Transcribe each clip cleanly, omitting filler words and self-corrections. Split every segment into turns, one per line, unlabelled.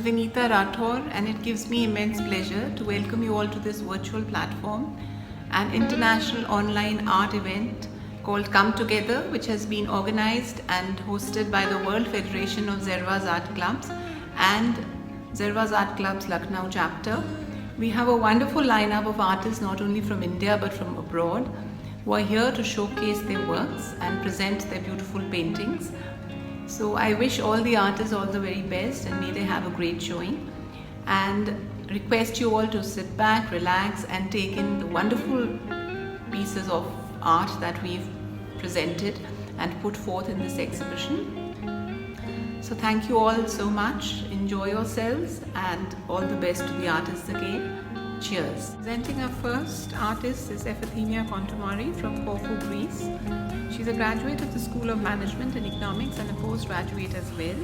Vinita Rathore, and it gives me immense pleasure to welcome you all to this virtual platform, an international online art event called Come Together, which has been organized and hosted by the World Federation of Zerwas Art Clubs and Zerwas Art Club's Lucknow chapter. We have a wonderful lineup of artists not only from India but from abroad who are here to showcase their works and present their beautiful paintings. So I wish all the artists all the very best and may they have a great showing, and request you all to sit back, relax and take in the wonderful pieces of art that we've presented and put forth in this exhibition. So thank you all so much, enjoy yourselves and all the best to the artists again. Cheers. Presenting our first artist is Efithymia Kontomari from Corfu, Greece. She's a graduate of the School of Management and Economics and a postgraduate as well.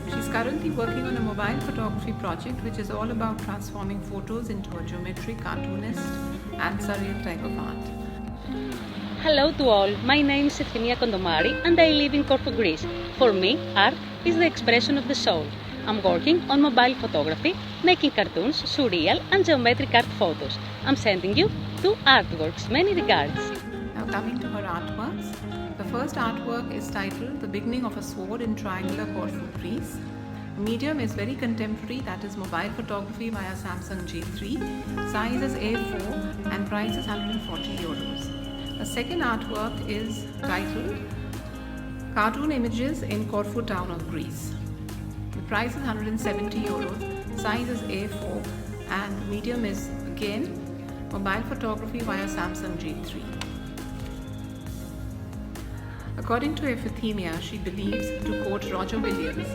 She's currently working on a mobile photography project which is all about transforming photos into a geometric, cartoonist and surreal type of art.
Hello to all, my name is Efithymia Kontomari and I live in Corfu, Greece. For me, art is the expression of the soul. I'm working on mobile photography, making cartoons, surreal and geometric art photos. I'm sending you 2 artworks. Many regards.
Now coming to her artworks. The first artwork is titled The Beginning of a Sword in Triangular Corfu, Greece. The medium is very contemporary, that is mobile photography via Samsung J3. Size is A4 and price is 140 euros. The second artwork is titled Cartoon Images in Corfu town of Greece. The price is 170 euros, size is A4 and medium is again mobile photography via Samsung J3. According to Efithymia, she believes, to quote Roger Williams,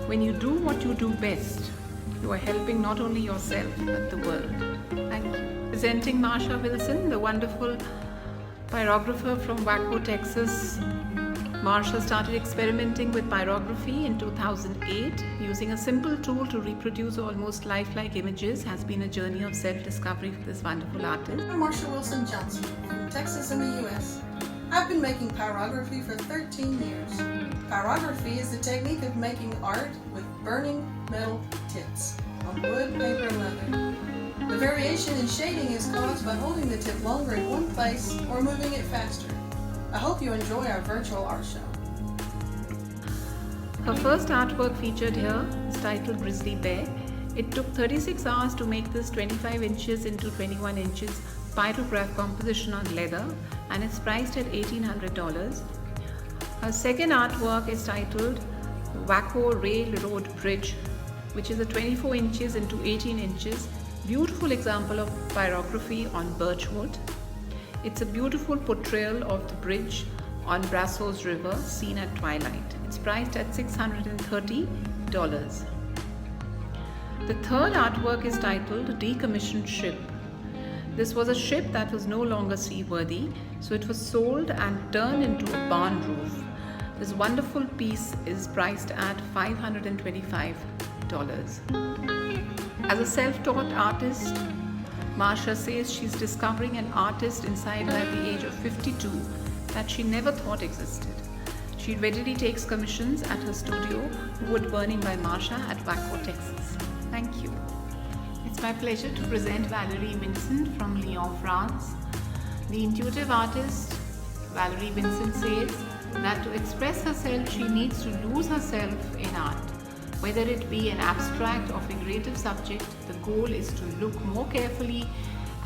when you do what you do best, you are helping not only yourself but the world. Thank you. Presenting Marsha Wilson, the wonderful pyrographer from Waco, Texas. Marsha started experimenting with pyrography in 2008. Using a simple tool to reproduce almost lifelike images has been a journey of self-discovery for this wonderful artist.
I'm Marsha Wilson Johnson from Texas in the U.S. I've been making pyrography for 13 years. Pyrography is the technique of making art with burning metal tips on wood, paper, and leather. The variation in shading is caused by holding the tip longer in one place or moving it faster. I hope you enjoy our virtual art show.
Her first artwork featured here is titled Grizzly Bear. It took 36 hours to make this 25 inches into 21 inches pyrograph composition on leather, and it's priced at $1,800. Her second artwork is titled Waco Railroad Bridge, which is a 24 inches into 18 inches beautiful example of pyrography on birch wood. It's a beautiful portrayal of the bridge on Brazos River seen at twilight. It's priced at $630. The third artwork is titled Decommissioned Ship. This was a ship that was no longer seaworthy, so it was sold and turned into a barn roof. This wonderful piece is priced at $525. As a self-taught artist, Marsha says she's discovering an artist inside her at the age of 52 that she never thought existed. She readily takes commissions at her studio, Wood Burning by Marsha at Waco, Texas. Thank you. It's my pleasure to present Valerie Vincent from Lyon, France. The intuitive artist, Valerie Vincent, says that to express herself, she needs to lose herself in art. Whether it be an abstract or figurative subject, the goal is to look more carefully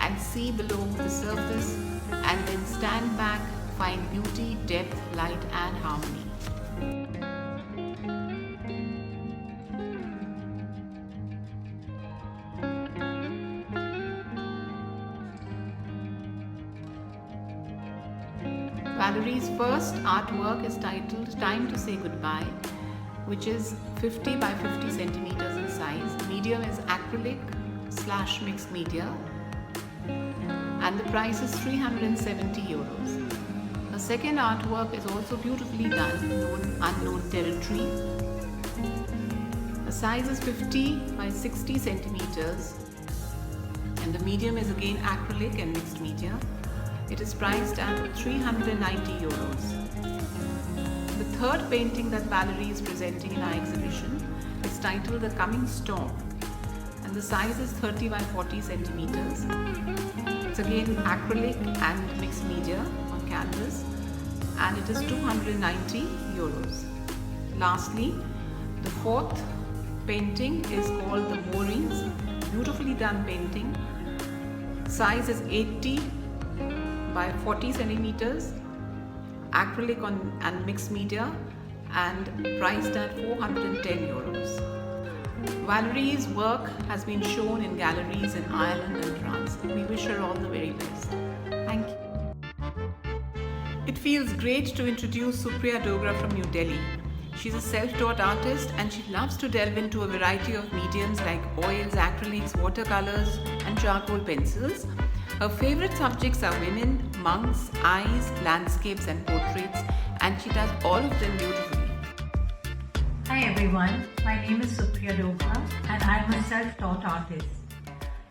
and see below the surface and then stand back, find beauty, depth, light and harmony. Valerie's first artwork is titled Time to Say Goodbye, which is 50 by 50 centimeters in size. Medium is acrylic/mixed media and the price is 370 euros. Her second artwork is also beautifully done, Unknown Territory. The size is 50 by 60 centimeters and the medium is again acrylic and mixed media. It is priced at 390 euros. The third painting that Valerie is presenting in our exhibition is titled The Coming Storm, and the size is 30 by 40 centimeters. It's again acrylic and mixed media on canvas, and it is 290 euros. Lastly, the fourth painting is called The Moorings. Beautifully done painting. Size is 80 by 40 centimeters, acrylic and mixed media, and priced at 410 euros. Valerie's work has been shown in galleries in Ireland and France. We wish her all the very best. Thank you. It feels great to introduce Supriya Dogra from New Delhi. She's a self-taught artist and she loves to delve into a variety of mediums like oils, acrylics, watercolors and charcoal pencils. Her favorite subjects are women, monks, eyes, landscapes and portraits, and she does all of them beautifully.
Hi everyone, my name is Supriya Dogra and I am a self-taught artist.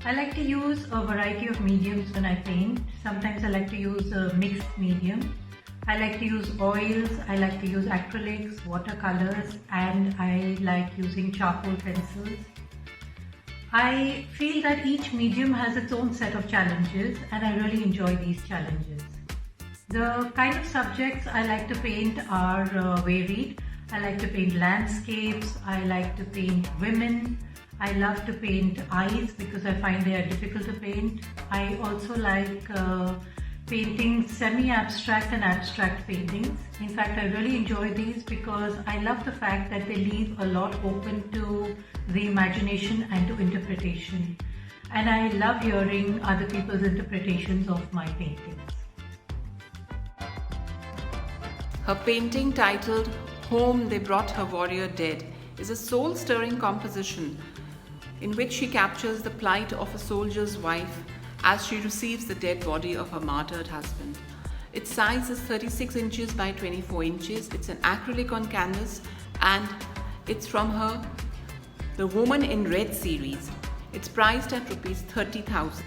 I like to use a variety of mediums when I paint. Sometimes I like to use a mixed medium. I like to use oils, I like to use acrylics, watercolors, and I like using charcoal pencils. I feel that each medium has its own set of challenges and I really enjoy these challenges. The kind of subjects I like to paint are varied. I like to paint landscapes, I like to paint women, I love to paint eyes because I find they are difficult to paint. I also like painting semi-abstract and abstract paintings. In fact, I really enjoy these because I love the fact that they leave a lot open to the imagination and to interpretation. And I love hearing other people's interpretations of my paintings.
Her painting titled Home They Brought Her Warrior Dead is a soul-stirring composition in which she captures the plight of a soldier's wife as she receives the dead body of her martyred husband. Its size is 36 inches by 24 inches. It's an acrylic on canvas and it's from her The Woman in Red series. It's priced at rupees 30,000.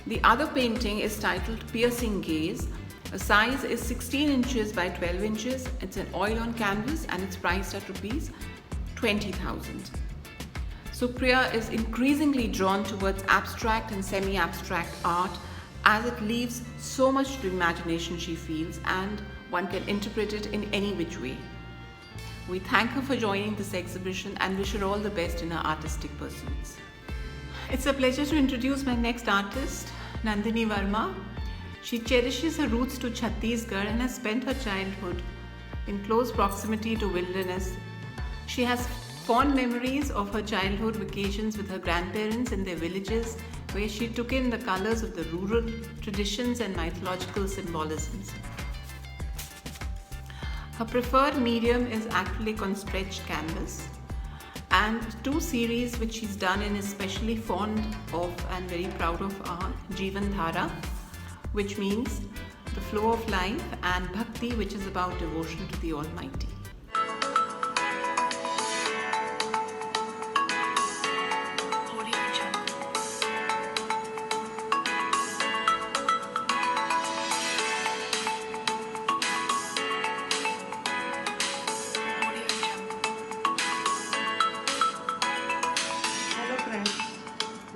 The other painting is titled Piercing Gaze. The size is 16 inches by 12 inches. It's an oil on canvas and it's priced at rupees 20,000. Supriya is increasingly drawn towards abstract and semi-abstract art as it leaves so much to imagination, she feels, and one can interpret it in any which way. We thank her for joining this exhibition and wish her all the best in her artistic pursuits. It's a pleasure to introduce my next artist, Nandini Verma. She cherishes her roots to Chhattisgarh and has spent her childhood in close proximity to wilderness. She has fond memories of her childhood vacations with her grandparents in their villages, where she took in the colors of the rural traditions and mythological symbolisms. Her preferred medium is acrylic on stretched canvas, and two series which she's done and is especially fond of and very proud of are Jeevan Dhara, which means the flow of life, and Bhakti, which is about devotion to the Almighty.
Hello friends,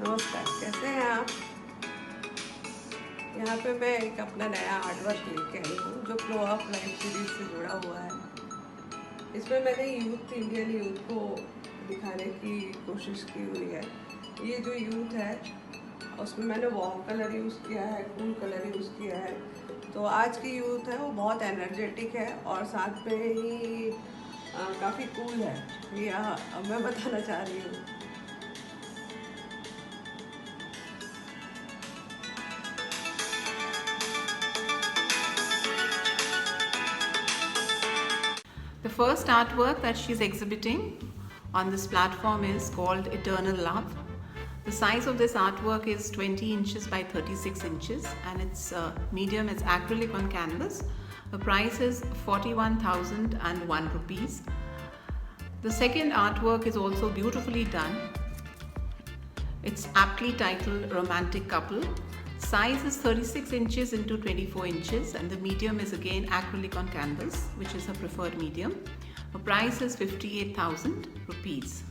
नमस्कार। कैसे हैं आप? यहाँ पे मैं एक अपना नया आर्ट वर्क लेके आई हूँ जो फ्लो ऑफ लाइफ सीरीज से जुड़ा हुआ है। इसमें मैंने इंडियन यूथ को दिखाने की कोशिश की हुई है। ये जो यूथ है उसमें मैंने वार्म कलर यूज़ किया है, कूल कलर यूज़ किया है। तो आज की यूथ है वो बहुत एनर्जेटिक है और साथ में ही काफ़ी कूल है। ये मैं बताना चाह रही हूँ।
The first artwork that she's exhibiting on this platform is called Eternal Love. The size of this artwork is 20 inches by 36 inches and its medium is acrylic on canvas. The price is 41,001 rupees. The second artwork is also beautifully done. It's aptly titled Romantic Couple. Size is 36 inches into 24 inches and the medium is again acrylic on canvas, which is her preferred medium. The price is 58,000 rupees.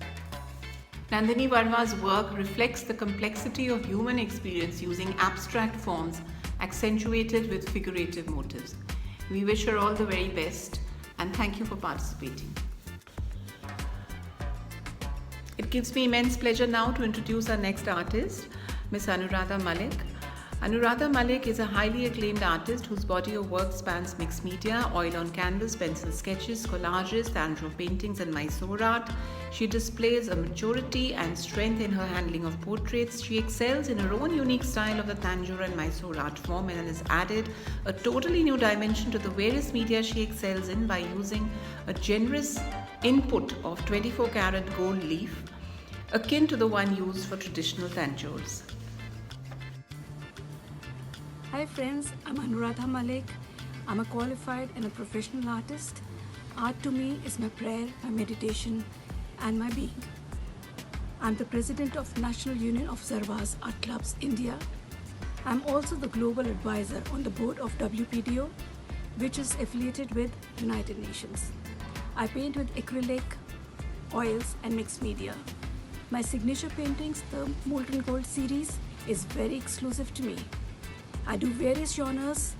Nandini Verma's work reflects the complexity of human experience using abstract forms accentuated with figurative motives. We wish her all the very best and thank you for participating. It gives me immense pleasure now to introduce our next artist, Ms. Anuradha Malik. Anuradha Malik is a highly acclaimed artist whose body of work spans mixed media, oil on canvas, pencil sketches, collages, Tanjore paintings and Mysore art. She displays a maturity and strength in her handling of portraits. She excels in her own unique style of the Tanjore and Mysore art form and has added a totally new dimension to the various media she excels in by using a generous input of 24 karat gold leaf, akin to the one used for traditional Tanjores.
Hi friends, I'm Anuradha Malik. I'm a qualified and a professional artist. Art to me is my prayer, my meditation and my being. I'm the president of National Union of Zarvas Art Clubs India. I'm also the global advisor on the board of WPDO, which is affiliated with United Nations. I paint with acrylic, oils and mixed media. My signature paintings, the Molten Gold series, is very exclusive to me. I do various genres.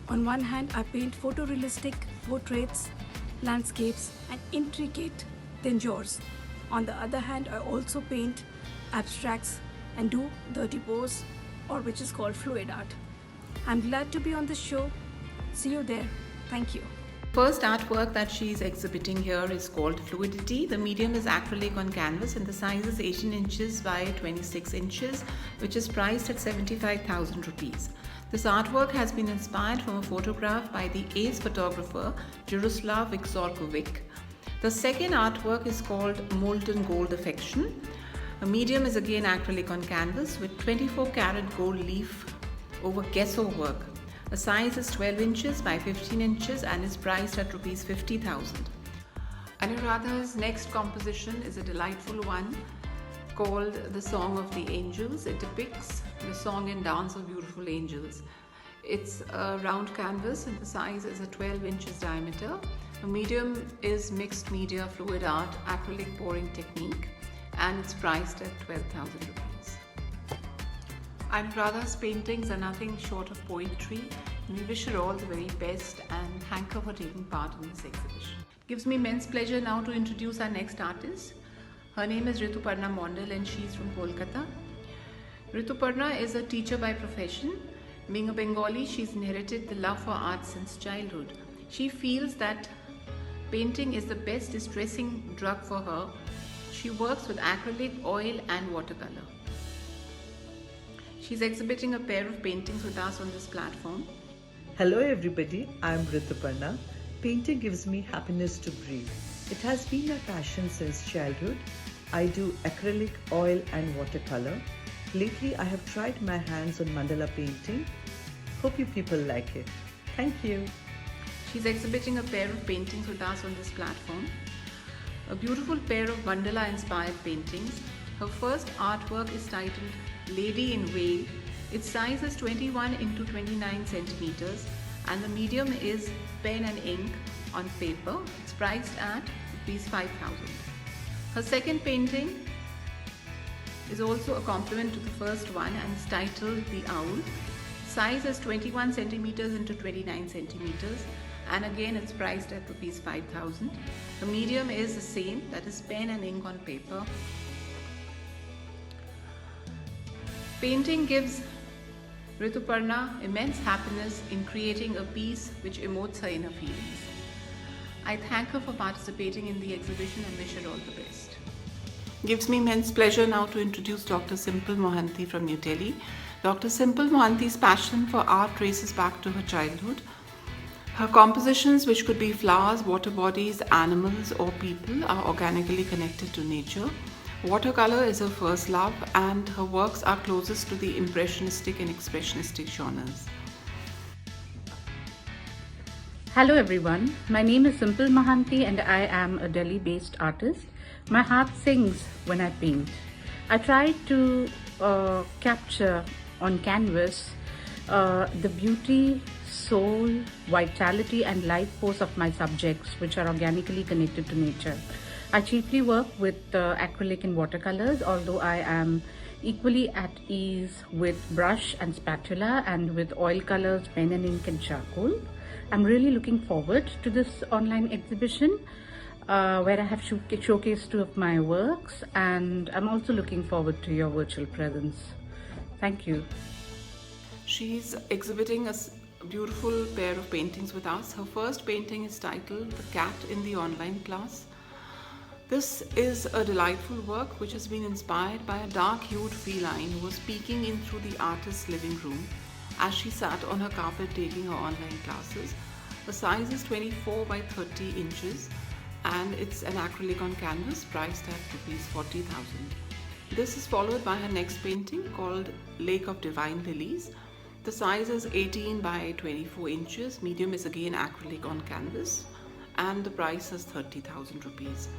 On one hand, I paint photorealistic portraits, landscapes, and intricate Tanjores. On the other hand, I also paint abstracts and do dirty pose, or which is called fluid art. I'm glad to be on this show. See you there. Thank you.
First artwork that she is exhibiting here is called Fluidity. The medium is acrylic on canvas and the size is 18 inches by 26 inches, which is priced at 75,000 rupees. This artwork has been inspired from a photograph by the ace photographer Jaroslav Vikzorkovic. The second artwork is called Molten Gold Affection. The medium is again acrylic on canvas with 24 karat gold leaf over gesso work. The size is 12 inches by 15 inches and is priced at Rs 50,000. Anuradha's next composition is a delightful one called The Song of the Angels. It depicts the song and dance of beautiful angels. It's a round canvas and the size is a 12 inches diameter. The medium is mixed media fluid art acrylic pouring technique and it's priced at 12,000 rupees. Anuradha's paintings are nothing short of poetry and we wish her all the very best and thank her for taking part in this exhibition. It gives me immense pleasure now to introduce our next artist. Her name is Rituparna Mondal and she is from Kolkata. Rituparna is a teacher by profession. Being a Bengali, she's inherited the love for art since childhood. She feels that painting is the best distressing drug for her. She works with acrylic, oil and watercolor. She's exhibiting a pair of paintings with us on this platform.
Hello everybody, I'm Rituparna. Painting gives me happiness to breathe. It has been my passion since childhood. I do acrylic, oil and watercolor. Lately I have tried my hands on mandala painting. Hope you people like it. Thank you.
She's exhibiting a pair of paintings with us on this platform. A beautiful pair of mandala inspired paintings. Her first artwork is titled Lady in Veil. Its size is 21 into 29 centimeters and the medium is pen and ink on paper. It's priced at Rs 5,000. Her second painting is also a complement to the first one and is titled The Owl. Size is 21 centimeters into 29 centimeters and again it's priced at Rs 5,000. The medium is the same, that is pen and ink on paper. Painting gives Rituparna immense happiness in creating a piece which emotes her inner feelings. I thank her for participating in the exhibition and wish her all the best. Gives me immense pleasure now to introduce Dr. Simple Mohanty from New Delhi. Dr. Simple Mohanty's passion for art traces back to her childhood. Her compositions, which could be flowers, water bodies, animals or people, are organically connected to nature. Watercolor is her first love and her works are closest to the impressionistic and expressionistic genres.
Hello everyone, my name is Simple Mohanty and I am a Delhi-based artist. My heart sings when I paint. I try to capture on canvas the beauty, soul, vitality and life force of my subjects which are organically connected to nature. I chiefly work with acrylic and watercolors, although I am equally at ease with brush and spatula and with oil colors, pen and ink and charcoal. I'm really looking forward to this online exhibition where I have showcased 2 of my works, and I'm also looking forward to your virtual presence. Thank you.
She's exhibiting a beautiful pair of paintings with us. Her first painting is titled The Cat in the Online Class. This is a delightful work which has been inspired by a dark-hued feline who was peeking in through the artist's living room as she sat on her carpet taking her online classes. The size is 24 by 30 inches and it's an acrylic on canvas priced at ₹40,000. This is followed by her next painting called Lake of Divine Lilies. The size is 18 by 24 inches. Medium is again acrylic on canvas and the price is ₹30,000.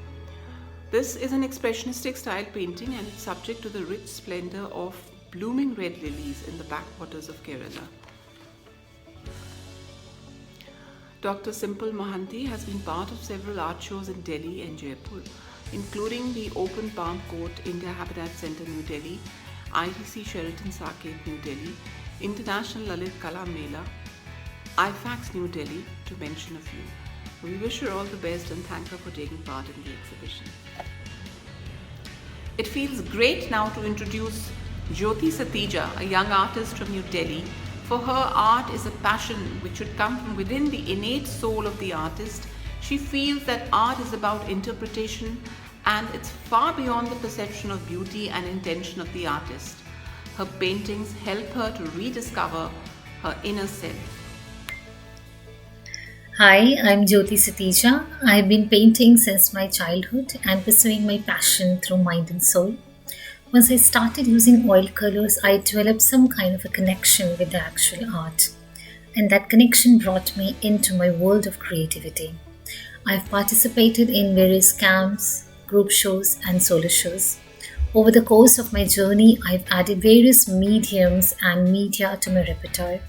This is an expressionistic style painting and it's subject to the rich splendor of blooming red lilies in the backwaters of Kerala. Dr. Simple Mohanty has been part of several art shows in Delhi and Jaipur, including the Open Palm Court India Habitat Centre New Delhi, ITC Sheraton Saket New Delhi, International Lalit Kala Mela, IFAX New Delhi, to mention a few. We wish her all the best and thank her for taking part in the exhibition. It feels great now to introduce Jyoti Satija, a young artist from New Delhi. For her, art is a passion which should come from within the innate soul of the artist. She feels that art is about interpretation and it's far beyond the perception of beauty and intention of the artist. Her paintings help her to rediscover her inner self.
Hi, I'm Jyoti Satija. I've been painting since my childhood and pursuing my passion through mind and soul. Once I started using oil colors, I developed some kind of a connection with the actual art. And that connection brought me into my world of creativity. I've participated in various camps, group shows, and solo shows. Over the course of my journey, I've added various mediums and media to my repertoire.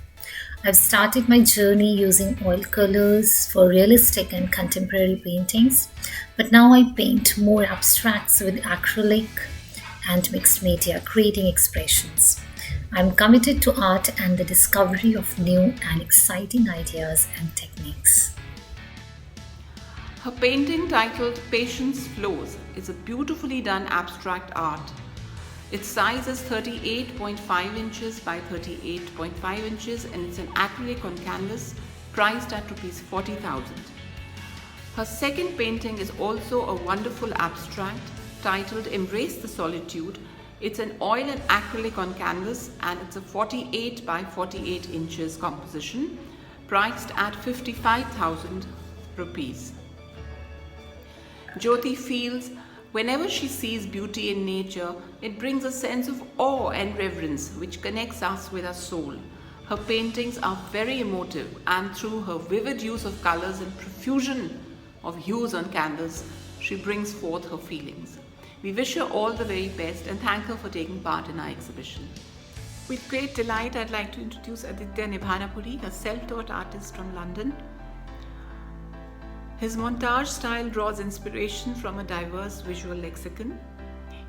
I've started my journey using oil colors for realistic and contemporary paintings, but now I paint more abstracts with acrylic and mixed media, creating expressions. I'm committed to art and the discovery of new and exciting ideas and techniques.
Her painting titled Patience Flows is a beautifully done abstract art. Its size is 38.5 inches by 38.5 inches and it's an acrylic on canvas priced at ₹40,000. Her second painting is also a wonderful abstract titled Embrace the Solitude. It's an oil and acrylic on canvas and it's a 48 by 48 inches composition priced at ₹55,000. Jyoti feels whenever she sees beauty in nature, it brings a sense of awe and reverence which connects us with our soul. Her paintings are very emotive and through her vivid use of colors and profusion of hues on canvas, she brings forth her feelings. We wish her all the very best and thank her for taking part in our exhibition. With great delight, I'd like to introduce Aditya Nibhanapuri, a self-taught artist from London. His montage style draws inspiration from a diverse visual lexicon.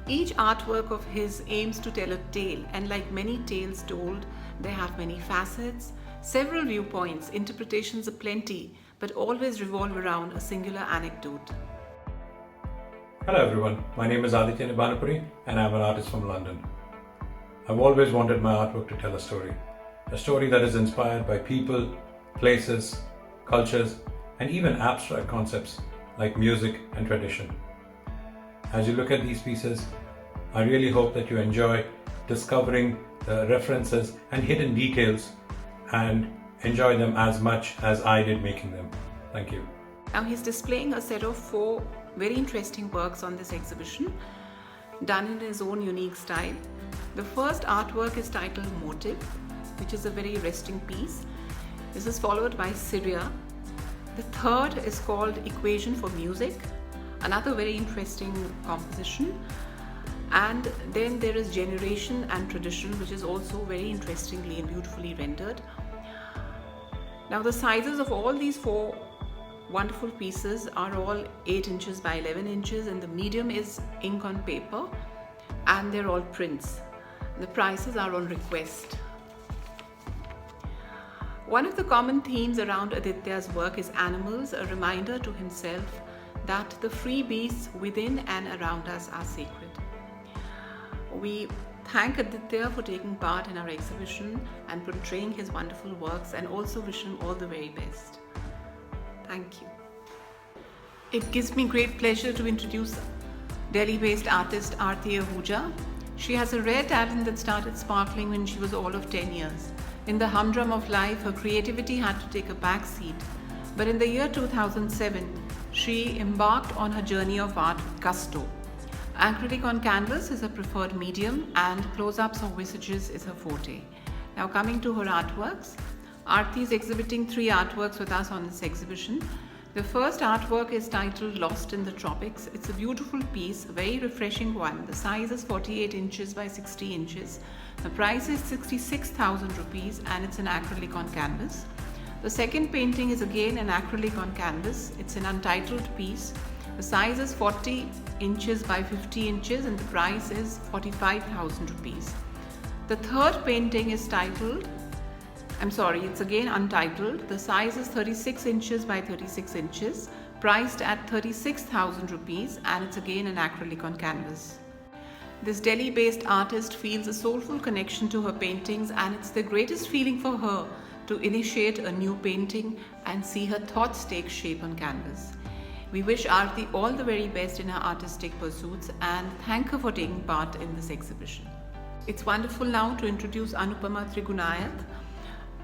Each artwork of his aims to tell a tale, and like many tales told, they have many facets, several viewpoints, interpretations aplenty, but always revolve around a singular anecdote.
Hello everyone, my name is Aditya Nibhanapuri and I'm an artist from London. I've always wanted my artwork to tell a story that is inspired by people, places, cultures, and even abstract concepts like music and tradition. As you look at these pieces, I really hope that you enjoy discovering the references and hidden details and enjoy them as much as I did making them. Thank you.
Now he's displaying a set of 4 very interesting works on this exhibition, done in his own unique style. The first artwork is titled Motive, which is a very arresting piece. This is followed by Syria. The third is called Equation for Music, another very interesting composition. And then there is Generation and Tradition, which is also very interestingly and beautifully rendered. Now the sizes of all these 4 wonderful pieces are all 8 inches by 11 inches, and the medium is ink on paper, and they're all prints. The prices are on request. One of the common themes around Aditya's work is animals, a reminder to himself that the free beasts within and around us are sacred. We thank Aditya for taking part in our exhibition and portraying his wonderful works, and also wish him all the very best. Thank you. It gives me great pleasure to introduce Delhi-based artist Aarti Ahuja. She has a rare talent that started sparkling when she was all of 10 years. In the humdrum of life, her creativity had to take a back seat. But in the year 2007, she embarked on her journey of art with gusto. Acrylic on canvas is her preferred medium, and close-ups of visages is her forte. Now coming to her artworks, Aarti is exhibiting 3 artworks with us on this exhibition. The first artwork is titled Lost in the Tropics. It's a beautiful piece, a very refreshing one. The size is 48 inches by 60 inches. The price is 66,000 rupees, and it's an acrylic on canvas. The second painting is again an acrylic on canvas. It's an untitled piece. The size is 40 inches by 50 inches, and the price is 45,000 rupees. The third painting is it's again untitled. The size is 36 inches by 36 inches, priced at 36,000 rupees, and it's again an acrylic on canvas. This Delhi-based artist feels a soulful connection to her paintings, and it's the greatest feeling for her to initiate a new painting and see her thoughts take shape on canvas. We wish Aarti all the very best in her artistic pursuits and thank her for taking part in this exhibition. It's wonderful now to introduce Anupama Trigunayath,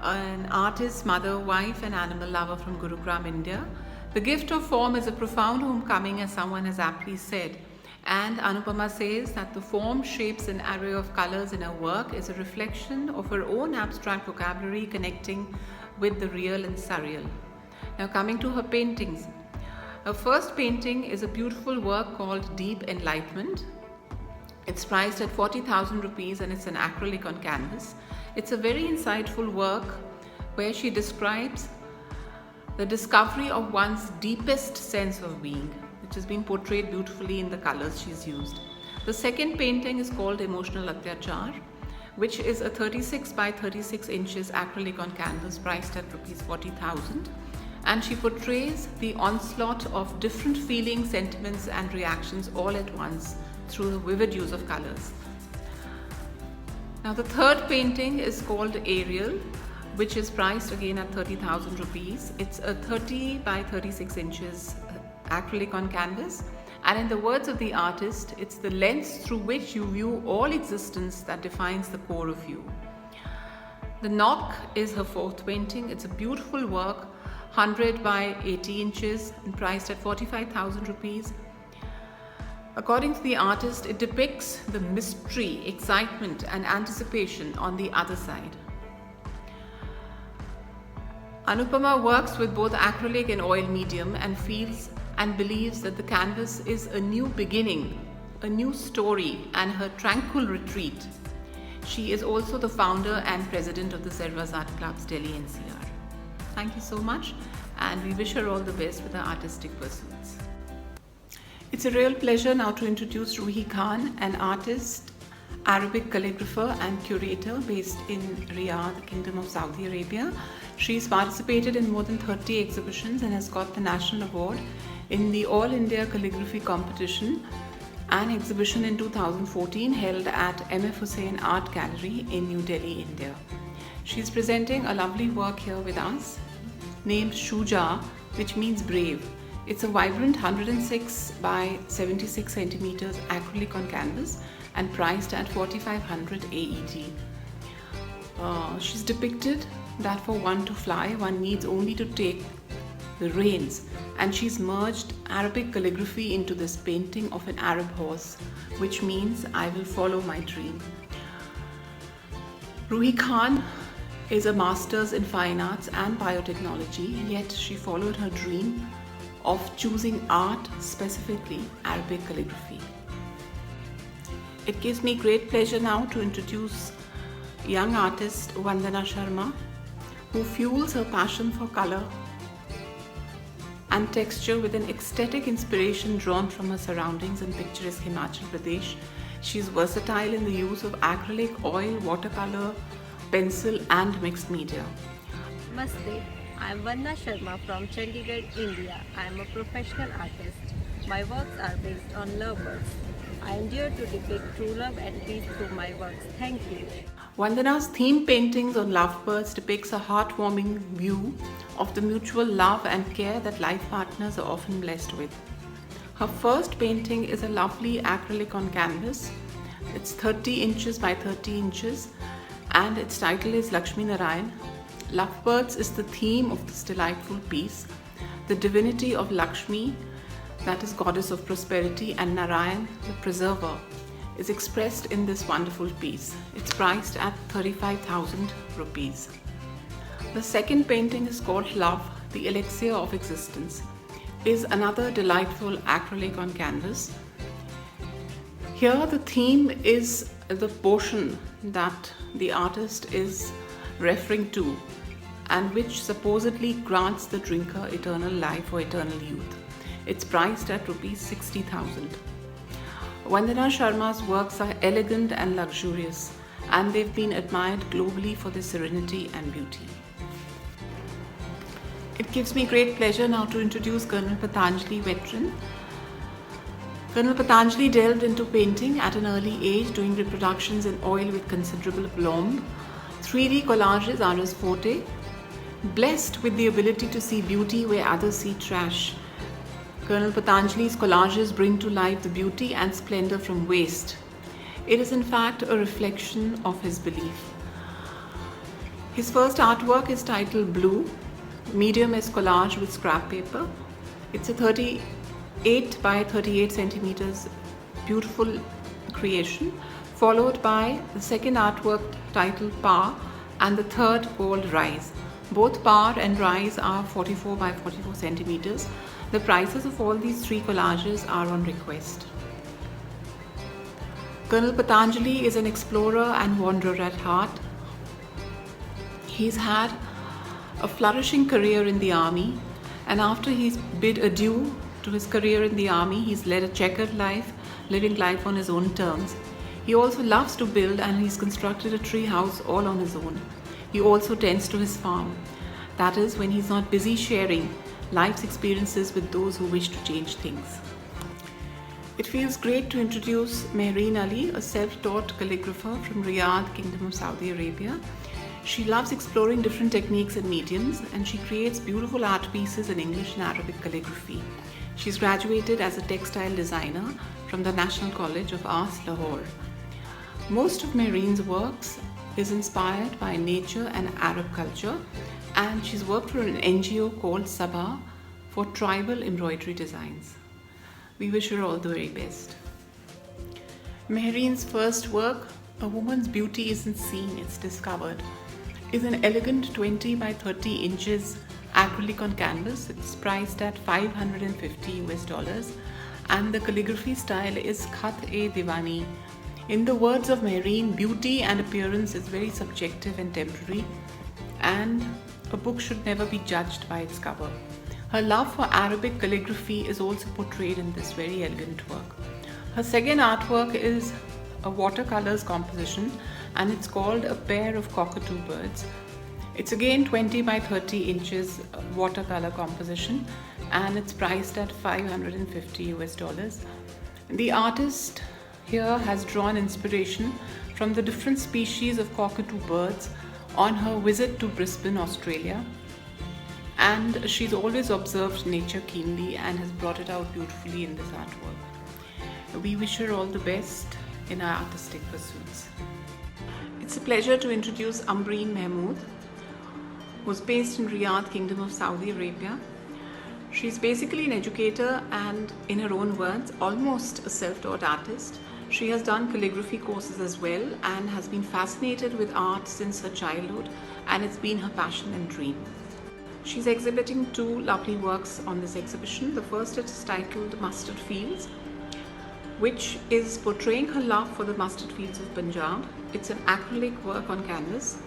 an artist, mother, wife and animal lover from Gurugram, India. The gift of form is a profound homecoming, as someone has aptly said. And Anupama says that the form, shapes and array of colors in her work is a reflection of her own abstract vocabulary connecting with the real and surreal. Now coming to her paintings. Her first painting is a beautiful work called Deep Enlightenment. It's priced at 40,000 rupees, and it's an acrylic on canvas. It's a very insightful work where she describes the discovery of one's deepest sense of being, which has been portrayed beautifully in the colors she's used. The second painting is called Emotional Atyachar, which is a 36 by 36 inches acrylic on canvas priced at rupees 40,000. And she portrays the onslaught of different feelings, sentiments and reactions all at once through the vivid use of colors. Now the third painting is called Ariel, which is priced again at 30,000 rupees. It's a 30 by 36 inches acrylic on canvas, and in the words of the artist, it's the lens through which you view all existence that defines the core of you. The Knock is her fourth painting. It's a beautiful work, 100 by 80 inches and priced at 45,000 rupees. According to the artist, it depicts the mystery, excitement and anticipation on the other side. Anupama works with both acrylic and oil medium and feels and believes that the canvas is a new beginning, a new story and her tranquil retreat. She is also the founder and president of the Servas Art Clubs Delhi NCR. Thank you so much, and we wish her all the best with her artistic pursuits. It's a real pleasure now to introduce Ruhi Khan, an artist, Arabic calligrapher and curator based in Riyadh, Kingdom of Saudi Arabia. She's participated in more than 30 exhibitions and has got the National Award in the All India Calligraphy Competition, an exhibition in 2014 held at MF Hussain Art Gallery in New Delhi, India. She's presenting a lovely work here with us named Shuja, which means brave. It's a vibrant 106 by 76 centimeters acrylic on canvas and priced at 4,500 AED. She's depicted that for one to fly, one needs only to take the reins, and she's merged Arabic calligraphy into this painting of an Arab horse, which means I will follow my dream. Ruhi Khan is a master's in fine arts and biotechnology, yet she followed her dream of choosing art, specifically Arabic calligraphy. It gives me great pleasure now to introduce young artist Vandana Sharma, who fuels her passion for color and texture with an aesthetic inspiration drawn from her surroundings in picturesque Himachal Pradesh. She is versatile in the use of acrylic, oil, watercolor, pencil and mixed media.
Namaste, I am Vanna Sharma from Chandigarh, India. I am a professional artist. My works are based on lovebirds. I endure to depict true love and peace through my works. Thank you.
Vandana's theme paintings on lovebirds depicts a heartwarming view of the mutual love and care that life partners are often blessed with. Her first painting is a lovely acrylic on canvas. It's 30 inches by 30 inches and its title is Lakshmi Narayan. Lovebirds is the theme of this delightful piece. The divinity of Lakshmi, that is goddess of prosperity, and Narayan, the preserver, is expressed in this wonderful piece. It's priced at 35,000 rupees. The second painting is called Love, the Elixir of Existence. It is another delightful acrylic on canvas. Here the theme is the potion that the artist is referring to and which supposedly grants the drinker eternal life or eternal youth. It's priced at rupees 60,000. Vandana Sharma's works are elegant and luxurious, and they've been admired globally for their serenity and beauty. It gives me great pleasure now to introduce Colonel Patanjali, veteran. Colonel Patanjali delved into painting at an early age, doing reproductions in oil with considerable aplomb. 3D collages are his forte. Blessed with the ability to see beauty where others see trash, Colonel Patanjali's collages bring to life the beauty and splendor from waste. It is in fact a reflection of his belief. His first artwork is titled Blue. Medium is collage with scrap paper. It's a 38 by 38 centimeters beautiful creation, followed by the second artwork titled Power and the third called Rise. Both Power and Rise are 44 by 44 centimeters. The prices of all these three collages are on request. Colonel Patanjali is an explorer and wanderer at heart. He's had a flourishing career in the army, and after he's bid adieu to his career in the army, he's led a checkered life, living life on his own terms. He also loves to build, and he's constructed a tree house all on his own. He also tends to his farm. That is, when he's not busy sharing life's experiences with those who wish to change things. It feels great to introduce Mehreen Ali, a self-taught calligrapher from Riyadh, Kingdom of Saudi Arabia. She loves exploring different techniques and mediums, and she creates beautiful art pieces in English and Arabic calligraphy. She's graduated as a textile designer from the National College of Arts, Lahore. Most of Mehreen's works is inspired by nature and Arab culture, and she's worked for an NGO called Sabha for tribal embroidery designs. We wish her all the very best. Mehreen's first work, A Woman's Beauty Isn't Seen, It's Discovered, is an elegant 20 by 30 inches acrylic on canvas. It's priced at $550 and the calligraphy style is Khat-e-Diwani. In the words of Mehreen, beauty and appearance is very subjective and temporary, and a book should never be judged by its cover. Her love for Arabic calligraphy is also portrayed in this very elegant work. Her second artwork is a watercolors composition, and it's called A Pair of Cockatoo Birds. It's again 20 by 30 inches watercolor composition, and it's priced at $550. The artist here has drawn inspiration from the different species of cockatoo birds on her visit to Brisbane, Australia, and she's always observed nature keenly and has brought it out beautifully in this artwork. We wish her all the best in her artistic pursuits. It's a pleasure to introduce Ambreen Mahmood, who's based in Riyadh, Kingdom of Saudi Arabia. She's basically an educator and, in her own words, almost a self-taught artist. She has done calligraphy courses as well and has been fascinated with art since her childhood, and it's been her passion and dream. She's exhibiting two lovely works on this exhibition. The first is titled Mustard Fields, which is portraying her love for the mustard fields of Punjab. It's an acrylic work on canvas,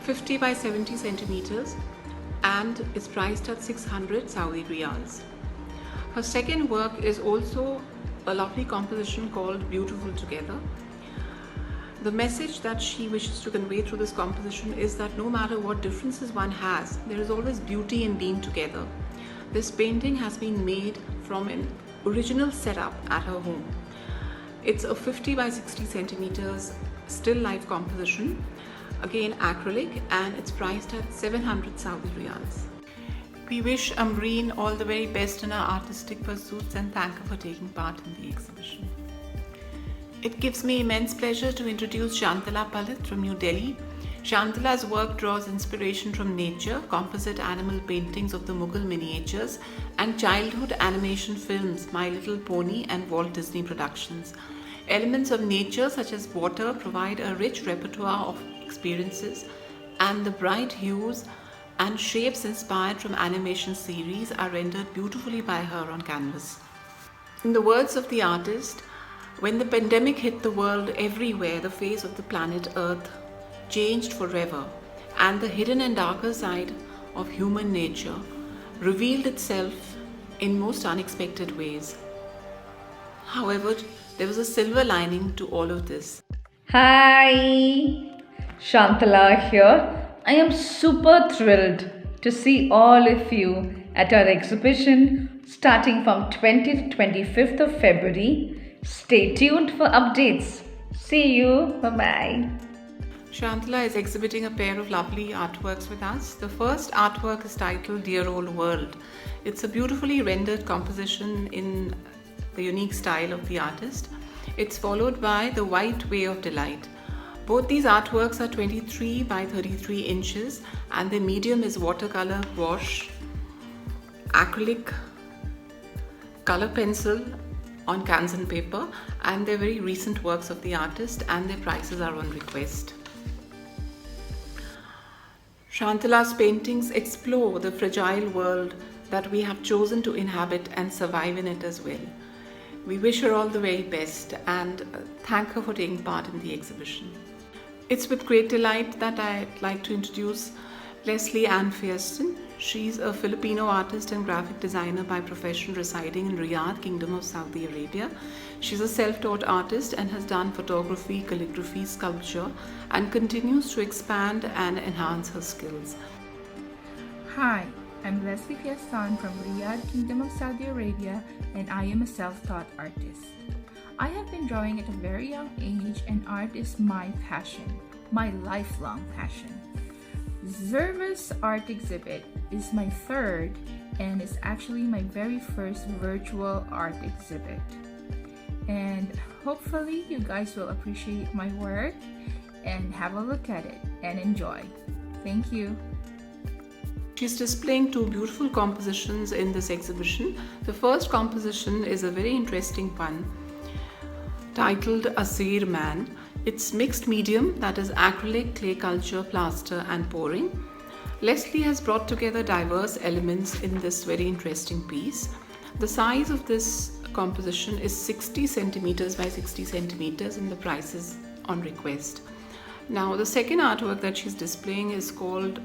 50 by 70 centimeters. and is priced at 600 Saudi riyals. Her second work is also a lovely composition called Beautiful Together. The message that she wishes to convey through this composition is that no matter what differences one has, there is always beauty in being together. This painting has been made from an original setup at her home. It's a 50 by 60 centimeters still life composition, again acrylic, and it's priced at 700 Saudi riyals. We wish Amreen all the very best in her artistic pursuits and thank her for taking part in the exhibition. It gives me immense pleasure to introduce Shantala Palit from New Delhi. Shantala's work draws inspiration from nature, composite animal paintings of the Mughal miniatures, and childhood animation films My Little Pony and Walt Disney Productions. Elements of nature such as water provide a rich repertoire of experiences, and the bright hues and shapes inspired from animation series are rendered beautifully by her on canvas. In the words of the artist, when the pandemic hit the world everywhere, the face of the planet Earth changed forever, and the hidden and darker side of human nature revealed itself in most unexpected ways. However, there was a silver lining to all of this.
Hi, Shantala here. I am super thrilled to see all of you at our exhibition starting from 20th to 25th of February. Stay tuned for updates. See you. Bye-bye.
Shantala is exhibiting a pair of lovely artworks with us. The first artwork is titled Dear Old World. It's a beautifully rendered composition in the unique style of the artist. It's followed by The White Way of Delight. Both these artworks are 23 by 33 inches and the medium is watercolor, gouache, acrylic, color pencil on Canson paper, and they're very recent works of the artist and their prices are on request. Shantala's paintings explore the fragile world that we have chosen to inhabit and survive in it as well. We wish her all the very best and thank her for taking part in the exhibition. It's with great delight that I'd like to introduce Leslie Ann Fiersten. She's a Filipino artist and graphic designer by profession residing in Riyadh, Kingdom of Saudi Arabia. She's a self-taught artist and has done photography, calligraphy, sculpture, and continues to expand and enhance her skills.
Hi, I'm Leslie Fiersten from Riyadh, Kingdom of Saudi Arabia, and I am a self-taught artist. I have been drawing at a very young age, and art is my passion, my lifelong passion. Zerva's art exhibit is my third and is actually my very first virtual art exhibit. And hopefully you guys will appreciate my work and have a look at it and enjoy. Thank you.
She's displaying two beautiful compositions in this exhibition. The first composition is a very interesting one titled Asir Man. It's mixed medium, that is acrylic, clay culture, plaster and pouring. Leslie has brought together diverse elements in this very interesting piece. The size of this composition is 60 centimeters by 60 centimeters and the price is on request. Now the second artwork that she's displaying is called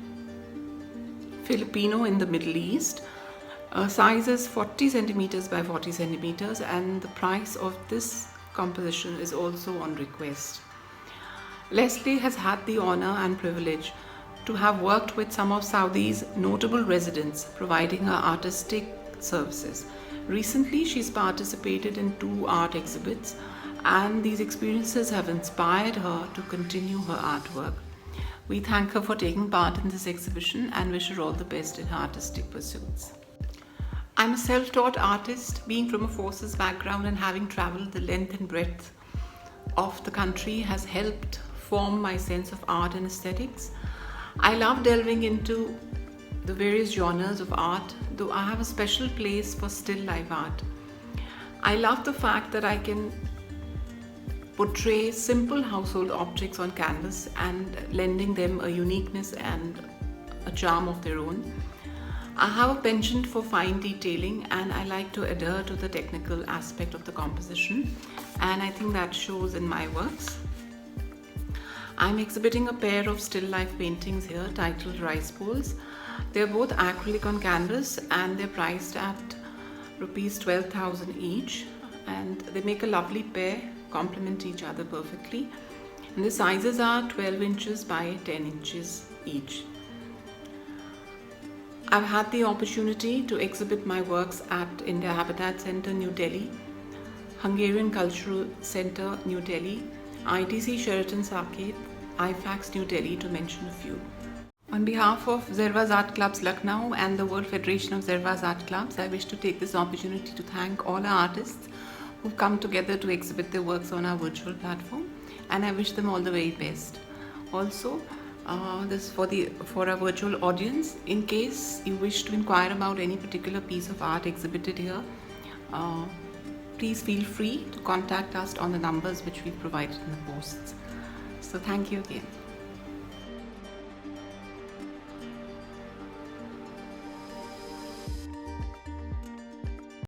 Filipino in the Middle East. Size is 40 centimeters by 40 centimeters and the price of this composition is also on request. Leslie has had the honor and privilege to have worked with some of Saudi's notable residents, providing her artistic services. Recently, she's participated in 2 art exhibits, and these experiences have inspired her to continue her artwork. We thank her for taking part in this exhibition and wish her all the best in her artistic pursuits. I'm a self-taught artist, being from a forces background and having traveled the length and breadth of the country has helped form my sense of art and aesthetics. I love delving into the various genres of art, though I have a special place for still life art. I love the fact that I can portray simple household objects on canvas and lending them a uniqueness and a charm of their own. I have a penchant for fine detailing and I like to adhere to the technical aspect of the composition, and I think that shows in my works. I'm exhibiting a pair of still life paintings here titled Rice Bowls. They're both acrylic on canvas and they're priced at rupees 12,000 each, and they make a lovely pair, complement each other perfectly. And the sizes are 12 inches by 10 inches each. I've had the opportunity to exhibit my works at India Habitat Centre, New Delhi, Hungarian Cultural Centre, New Delhi, ITC Sheraton's Arcade, IFAX New Delhi, to mention a few. On behalf of Zervas Art Clubs Lucknow and the World Federation of Zervas Art Clubs, I wish to take this opportunity to thank all our artists who've come together to exhibit their works on our virtual platform, and I wish them all the very best. Also, this for our virtual audience, in case you wish to inquire about any particular piece of art exhibited here, please feel free to contact us on the numbers which we've provided in the posts. So thank you again.